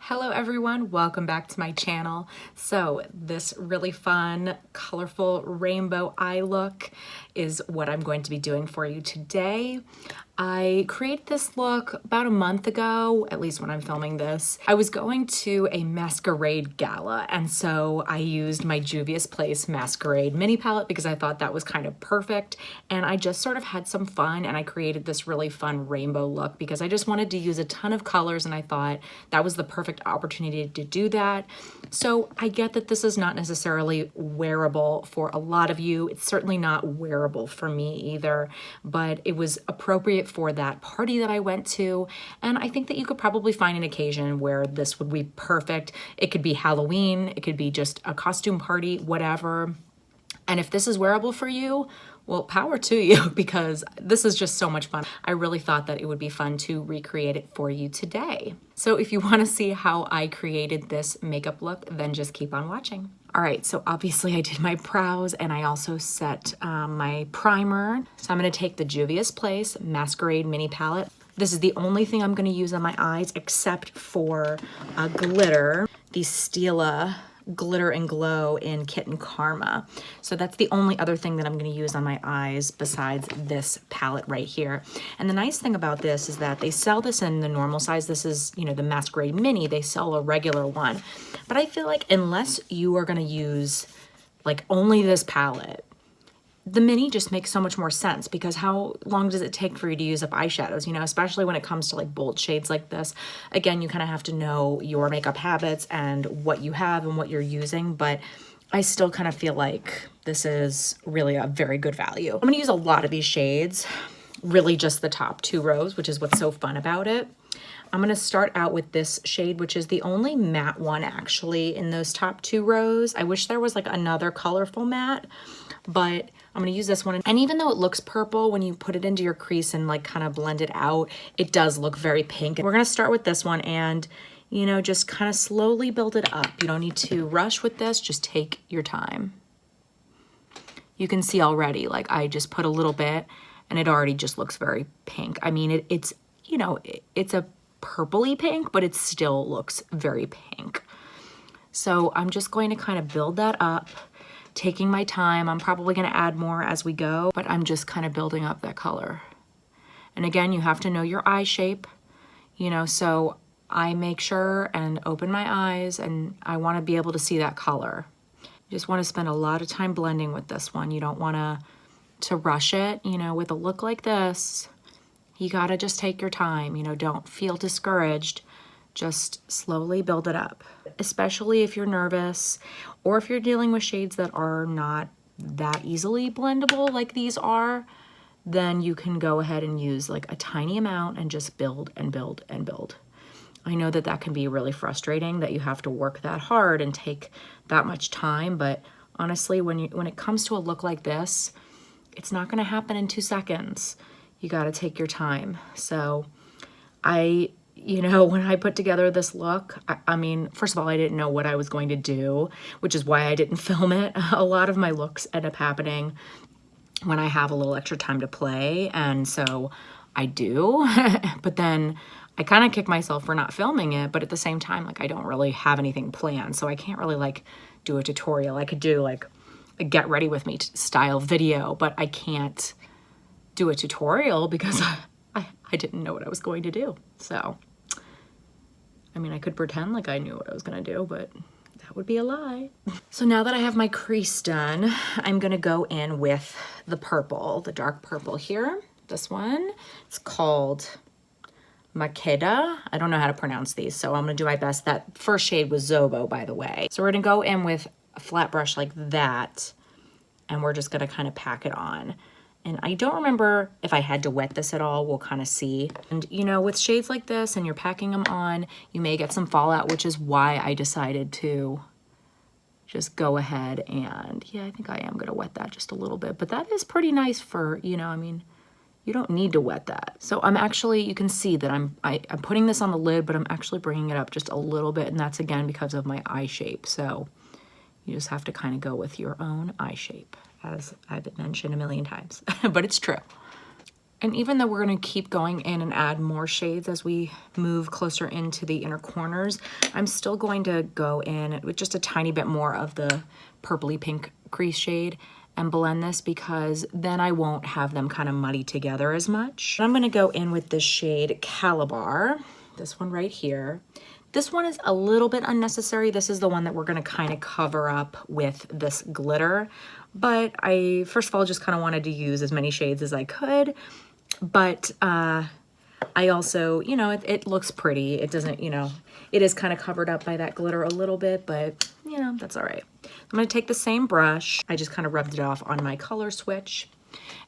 Hello everyone, welcome back to my channel. So this really fun, colorful rainbow eye look is what I'm going to be doing for you today. I created this look about a month ago, at least when I'm filming this. I was going to a Masquerade gala, and so I used my Juvia's Place Masquerade mini palette because I thought that was kind of perfect, and I just sort of had some fun and I created this really fun rainbow look because I just wanted to use a ton of colors and I thought that was the perfect opportunity to do that. So I get that this is not necessarily wearable for a lot of you. It's certainly not wearable for me either, but it was appropriate for that party that I went to. And I think that you could probably find an occasion where this would be perfect. It could be Halloween, it could be just a costume party, whatever. And if this is wearable for you, well, power to you, because this is just so much fun. I really thought that it would be fun to recreate it for you today. So if you want to see how I created this makeup look, then just keep on watching. All right, so obviously I did my brows and I also set my primer. So I'm going to take the Juvia's Place Masquerade mini palette. This is the only thing I'm going to use on my eyes except for glitter. The Stila Glitter and Glow in Kitten Karma. So that's the only other thing that I'm going to use on my eyes besides this palette right here. And the nice thing about this is that they sell this in the normal size. This is, you know, the Masquerade Mini. They sell a regular one. But I feel like unless you are going to use like only this palette, the mini just makes so much more sense, because how long does it take for you to use up eyeshadows, you know, especially when it comes to like bold shades like this. Again, you kind of have to know your makeup habits and what you have and what you're using, but I still kind of feel like this is really a very good value. I'm gonna use a lot of these shades, really just the top two rows, which is what's so fun about it. I'm gonna start out with this shade, which is the only matte one actually in those top two rows. I wish there was like another colorful matte, but I'm gonna use this one. And even though it looks purple, when you put it into your crease and like kind of blend it out, it does look very pink. We're gonna start with this one and, you know, just kind of slowly build it up. You don't need to rush with this, just take your time. You can see already, like I just put a little bit and it already just looks very pink. I mean, it's, you know, it's a purpley pink, but it still looks very pink. So I'm just going to kind of build that up, taking my time. I'm probably going to add more as we go, but I'm just kind of building up that color. And again, you have to know your eye shape, you know, so I make sure and open my eyes and I want to be able to see that color. You just want to spend a lot of time blending with this one. You don't want to rush it, you know, with a look like this. You got to just take your time, you know, don't feel discouraged. Just slowly build it up, especially if you're nervous or if you're dealing with shades that are not that easily blendable like these are, then you can go ahead and use like a tiny amount and just build and build and build. I know that that can be really frustrating that you have to work that hard and take that much time, but honestly, when it comes to a look like this, it's not going to happen in 2 seconds. You got to take your time. So you know, when I put together this look, I mean, first of all, I didn't know what I was going to do, which is why I didn't film it. A lot of my looks end up happening when I have a little extra time to play, and so I do. But then I kind of kick myself for not filming it, but at the same time, like I don't really have anything planned, so I can't really like do a tutorial. I could do like a get ready with me style video, but I can't do a tutorial because I didn't know what I was going to do. So, I mean, I could pretend like I knew what I was gonna do, but that would be a lie. So now that I have my crease done, I'm gonna go in with the purple, the dark purple here. This one, it's called Masquerade. I don't know how to pronounce these, so I'm gonna do my best. That first shade was Zobo, by the way. So we're gonna go in with a flat brush like that, and we're just gonna kind of pack it on. And I don't remember if I had to wet this at all. We'll kind of see. And you know, with shades like this and you're packing them on, you may get some fallout, which is why I decided to just go ahead and, yeah, I think I am gonna wet that just a little bit. But that is pretty nice for, you know, I mean, you don't need to wet that. So I'm actually, you can see that I'm putting this on the lid, but I'm actually bringing it up just a little bit. And that's again because of my eye shape. So you just have to kind of go with your own eye shape, as I've mentioned a million times, but it's true. And even though we're going to keep going in and add more shades as we move closer into the inner corners, I'm still going to go in with just a tiny bit more of the purpley pink crease shade and blend this, because then I won't have them kind of muddy together as much. I'm going to go in with this shade Calabar, this one right here. This one is a little bit unnecessary. This is the one that we're going to kind of cover up with this glitter. But I, first of all, just kind of wanted to use as many shades as I could. But I also, you know, it looks pretty. It doesn't, you know, it is kind of covered up by that glitter a little bit, but, you know, that's all right. I'm going to take the same brush. I just kind of rubbed it off on my color switch.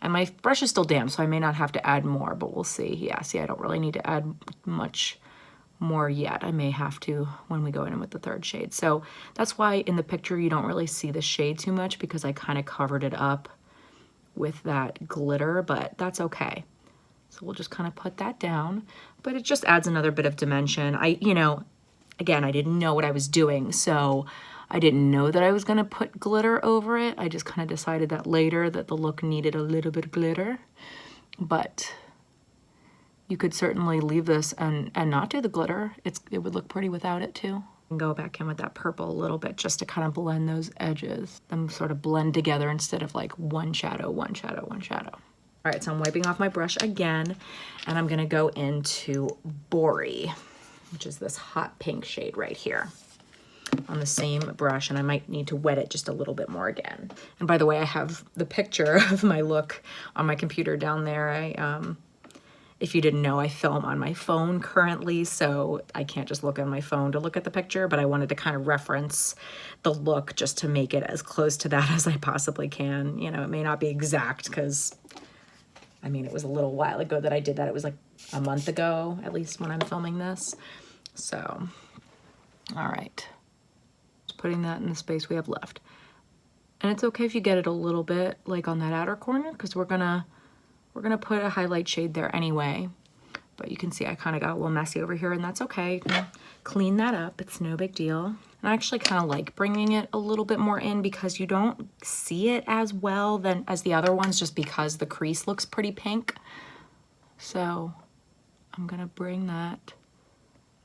And my brush is still damp, so I may not have to add more, but we'll see. Yeah, see, I don't really need to add much more yet. I may have to when we go in with the third shade. So that's why in the picture you don't really see the shade too much, because I kind of covered it up with that glitter, but that's okay. So we'll just kind of put that down, but it just adds another bit of dimension. You know, again, I didn't know what I was doing, so I didn't know that I was gonna put glitter over it. I just kind of decided that later that the look needed a little bit of glitter, but you could certainly leave this and not do the glitter. It would look pretty without it too. And go back in with that purple a little bit just to kind of blend those edges. Them sort of blend together instead of like one shadow, one shadow, one shadow. All right, so I'm wiping off my brush again, and I'm gonna go into Bori, which is this hot pink shade right here, on the same brush, and I might need to wet it just a little bit more again. And by the way, I have the picture of my look on my computer down there. If you didn't know, I film on my phone currently, so I can't just look on my phone to look at the picture, but I wanted to kind of reference the look just to make it as close to that as I possibly can. You know, it may not be exact because, I mean, it was a little while ago that I did that. It was like a month ago, at least, when I'm filming this. So, all right. Just putting that in the space we have left. And it's okay if you get it a little bit like on that outer corner, because we're gonna put a highlight shade there anyway. But you can see I kind of got a little messy over here, and that's okay. You can clean that up. It's no big deal. And I actually kind of like bringing it a little bit more in, because you don't see it as well as the other ones, just because the crease looks pretty pink. So I'm gonna bring that,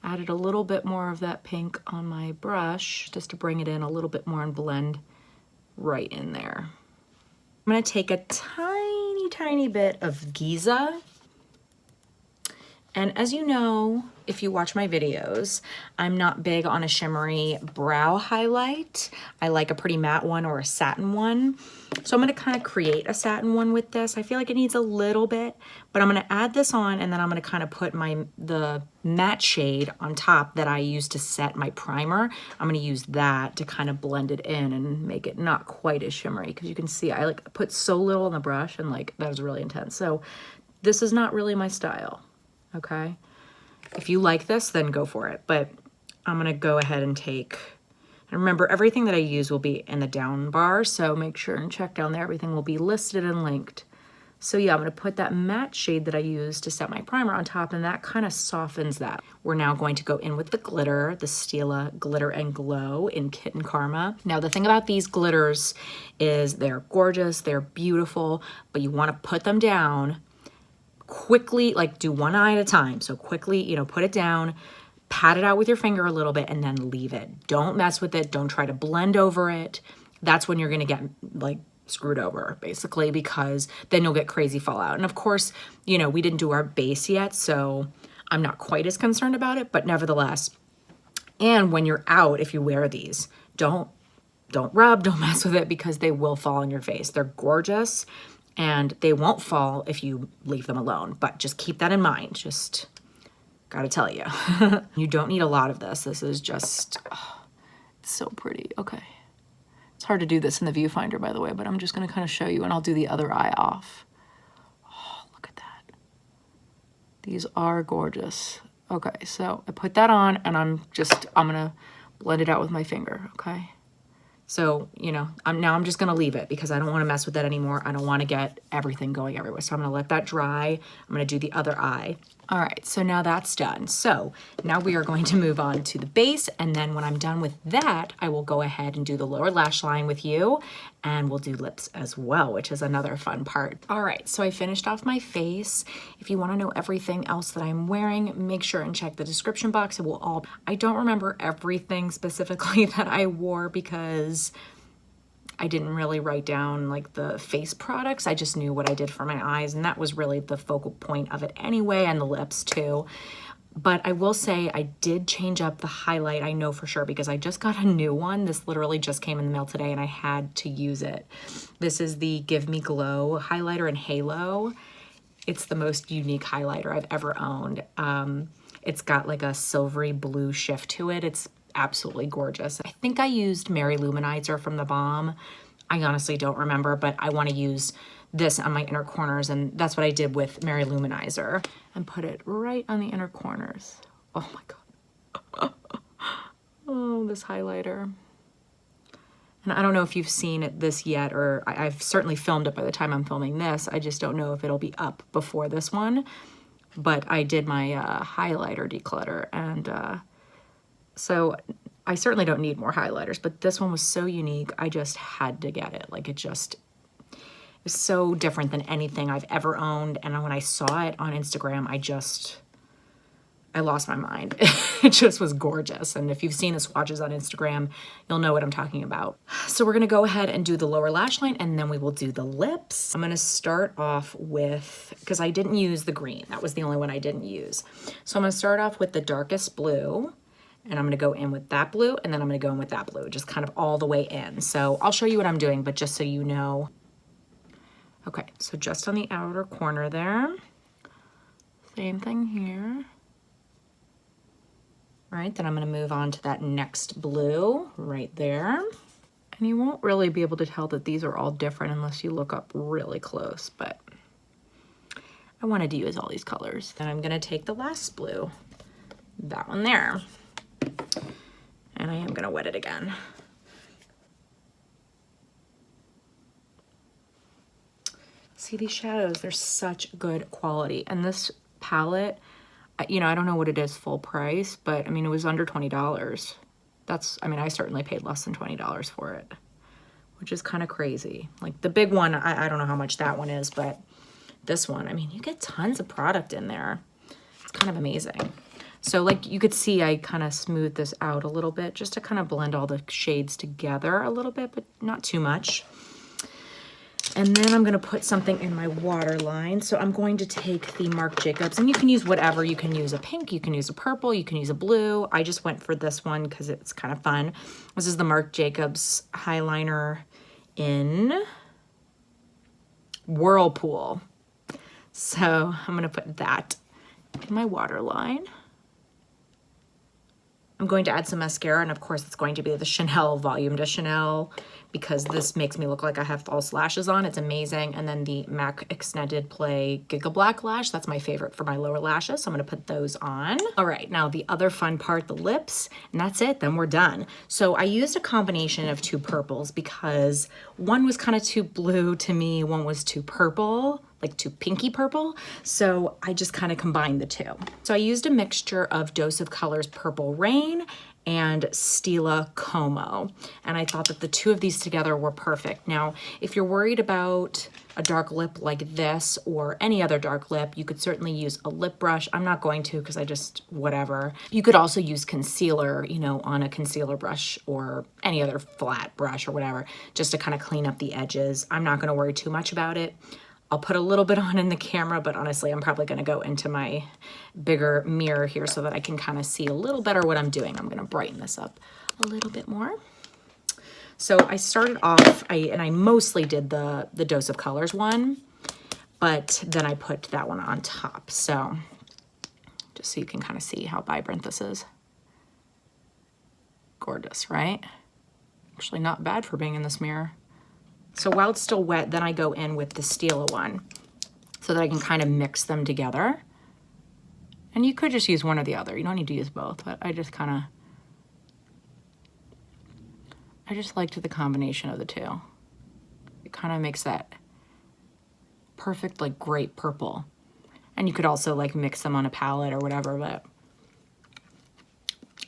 added a little bit more of that pink on my brush just to bring it in a little bit more and blend right in there. I'm gonna take a tiny bit of Giza. And as you know, if you watch my videos, I'm not big on a shimmery brow highlight. I like a pretty matte one or a satin one. So I'm gonna kind of create a satin one with this. I feel like it needs a little bit, but I'm gonna add this on, and then I'm gonna kind of put the matte shade on top that I used to set my primer. I'm gonna use that to kind of blend it in and make it not quite as shimmery, because you can see I like put so little on the brush, and like that was really intense. So this is not really my style. Okay, if you like this, then go for it. But I'm gonna go ahead and take, and remember, everything that I use will be in the down bar, so make sure and check down there. Everything will be listed and linked. So yeah, I'm gonna put that matte shade that I used to set my primer on top, and that kind of softens that. We're now going to go in with the glitter, the Stila Glitter and Glow in Kitten Karma. Now, the thing about these glitters is they're gorgeous, they're beautiful, but you wanna put them down quickly, like do one eye at a time. So quickly, you know, put it down, pat it out with your finger a little bit, and then leave it. Don't mess with it. Don't try to blend over it. That's when you're gonna get like screwed over, basically, because then you'll get crazy fallout. And of course, you know, we didn't do our base yet, so I'm not quite as concerned about it, but nevertheless. And when you're out, if you wear these, don't rub, don't mess with it, because they will fall on your face. They're gorgeous, and they won't fall if you leave them alone, but just keep that in mind. Just gotta tell you. You don't need a lot of this. This is just, oh, it's so pretty. Okay. It's hard to do this in the viewfinder, by the way, but I'm just gonna kind of show you, and I'll do the other eye off. Oh, look at that. These are gorgeous. Okay, so I put that on, and I'm gonna blend it out with my finger, okay? So, you know, I'm just gonna leave it, because I don't wanna mess with that anymore. I don't wanna get everything going everywhere. So I'm gonna let that dry. I'm gonna do the other eye. All right, so now that's done. So now we are going to move on to the base, and then when I'm done with that, I will go ahead and do the lower lash line with you, and we'll do lips as well, which is another fun part. All right, so I finished off my face. If you want to know everything else that I'm wearing, make sure and check the description box. It will all, I don't remember everything specifically that I wore because I didn't really write down like the face products. I just knew what I did for my eyes, and that was really the focal point of it anyway, and the lips too. But I will say I did change up the highlight, I know for sure, because I just got a new one. This literally just came in the mail today and I had to use it. This is the Give Me Glow highlighter in Halo. It's the most unique highlighter I've ever owned. It's got like a silvery blue shift to it. It's absolutely gorgeous. I think I used Mary Luminizer from the Balm. I honestly don't remember, but I want to use this on my inner corners, and that's what I did with Mary Luminizer, and put it right on the inner corners. Oh my God. Oh, this highlighter. And I don't know if you've seen this yet, or I've certainly filmed it by the time I'm filming this. I just don't know if it'll be up before this one, but I did my highlighter declutter, and so I certainly don't need more highlighters, but this one was so unique, I just had to get it. Like, it was so different than anything I've ever owned. And when I saw it on Instagram, I lost my mind. It just was gorgeous. And if you've seen the swatches on Instagram, you'll know what I'm talking about. So we're gonna go ahead and do the lower lash line, and then we will do the lips. I'm gonna start off with, because I didn't use the green. That was the only one I didn't use. So I'm gonna start off with the darkest blue, and I'm gonna go in with that blue, and then I'm gonna go in with that blue, just kind of all the way in. So I'll show you what I'm doing, but just so you know. Okay, so just on the outer corner there. Same thing here. All right, then I'm gonna move on to that next blue right there. And you won't really be able to tell that these are all different unless you look up really close, but I wanted to use all these colors. Then I'm gonna take the last blue, that one there. And I am gonna wet it again. See these shadows, they're such good quality. And this palette, you know, I don't know what it is full price, but I mean, it was under $20. I mean, I certainly paid less than $20 for it, which is kind of crazy. Like the big one, I don't know how much that one is, but this one, I mean, you get tons of product in there. It's kind of amazing. So like you could see, I kind of smoothed this out a little bit just to kind of blend all the shades together a little bit, but not too much. And then I'm gonna put something in my waterline. So I'm going to take the Marc Jacobs, and you can use whatever. You can use a pink, you can use a purple, you can use a blue. I just went for this one because it's kind of fun. This is the Marc Jacobs highliner in Whirlpool. So I'm gonna put that in my waterline. I'm going to add some mascara, and of course it's going to be the Chanel Volume de Chanel, because this makes me look like I have false lashes on. It's amazing. And then the MAC Extended Play Giga Black Lash. That's my favorite for my lower lashes. So I'm gonna put those on. All right, now the other fun part, the lips, and that's it, then we're done. So I used a combination of two purples because one was kind of too blue to me, one was too purple, like too pinky purple. So I just kind of combined the two. So I used a mixture of Dose of Colors Purple Rain and Stila Como. And I thought that the two of these together were perfect. Now, if you're worried about a dark lip like this or any other dark lip, you could certainly use a lip brush. I'm not going to because I just, whatever. You could also use concealer, you know, on a concealer brush or any other flat brush or whatever, just to kind of clean up the edges. I'm not gonna worry too much about it. I'll put a little bit on in the camera, but honestly, I'm probably gonna go into my bigger mirror here so that I can kind of see a little better what I'm doing. I'm gonna brighten this up a little bit more. So I started off, and I mostly did the Dose of Colors one, but then I put that one on top. So just so you can kind of see how vibrant this is. Gorgeous, right? Actually not bad for being in this mirror. So while it's still wet, then I go in with the Stila one so that I can kind of mix them together. And you could just use one or the other. You don't need to use both, but I just liked the combination of the two. It kind of makes that perfect, like grape purple. And you could also like mix them on a palette or whatever, but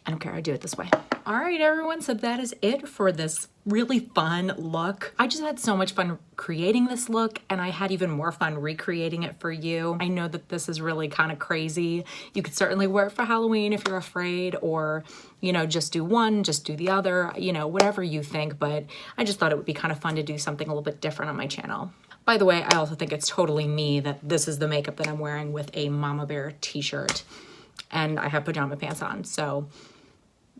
I don't care, I do it this way. All right, everyone, so that is it for this really fun look. I just had so much fun creating this look, and I had even more fun recreating it for you. I know that this is really kind of crazy. You could certainly wear it for Halloween if you're afraid, or, you know, just do one, just do the other, you know, whatever you think, but I just thought it would be kind of fun to do something a little bit different on my channel. By the way, I also think it's totally me that this is the makeup that I'm wearing with a Mama Bear t-shirt, and I have pajama pants on, so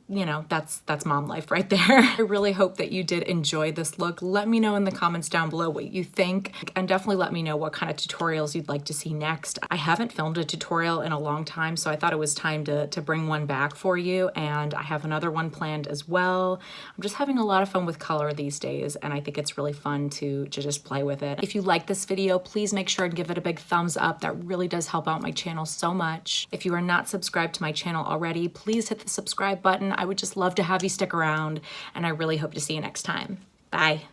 you know, that's mom life right there. I really hope that you did enjoy this look. Let me know in the comments down below what you think, and definitely let me know what kind of tutorials you'd like to see next. I haven't filmed a tutorial in a long time, so I thought it was time to bring one back for you, and I have another one planned as well. I'm just having a lot of fun with color these days, and I think it's really fun to just play with it. If you like this video, please make sure and give it a big thumbs up. That really does help out my channel so much. If you are not subscribed to my channel already, please hit the subscribe button. I would just love to have you stick around, and I really hope to see you next time. Bye.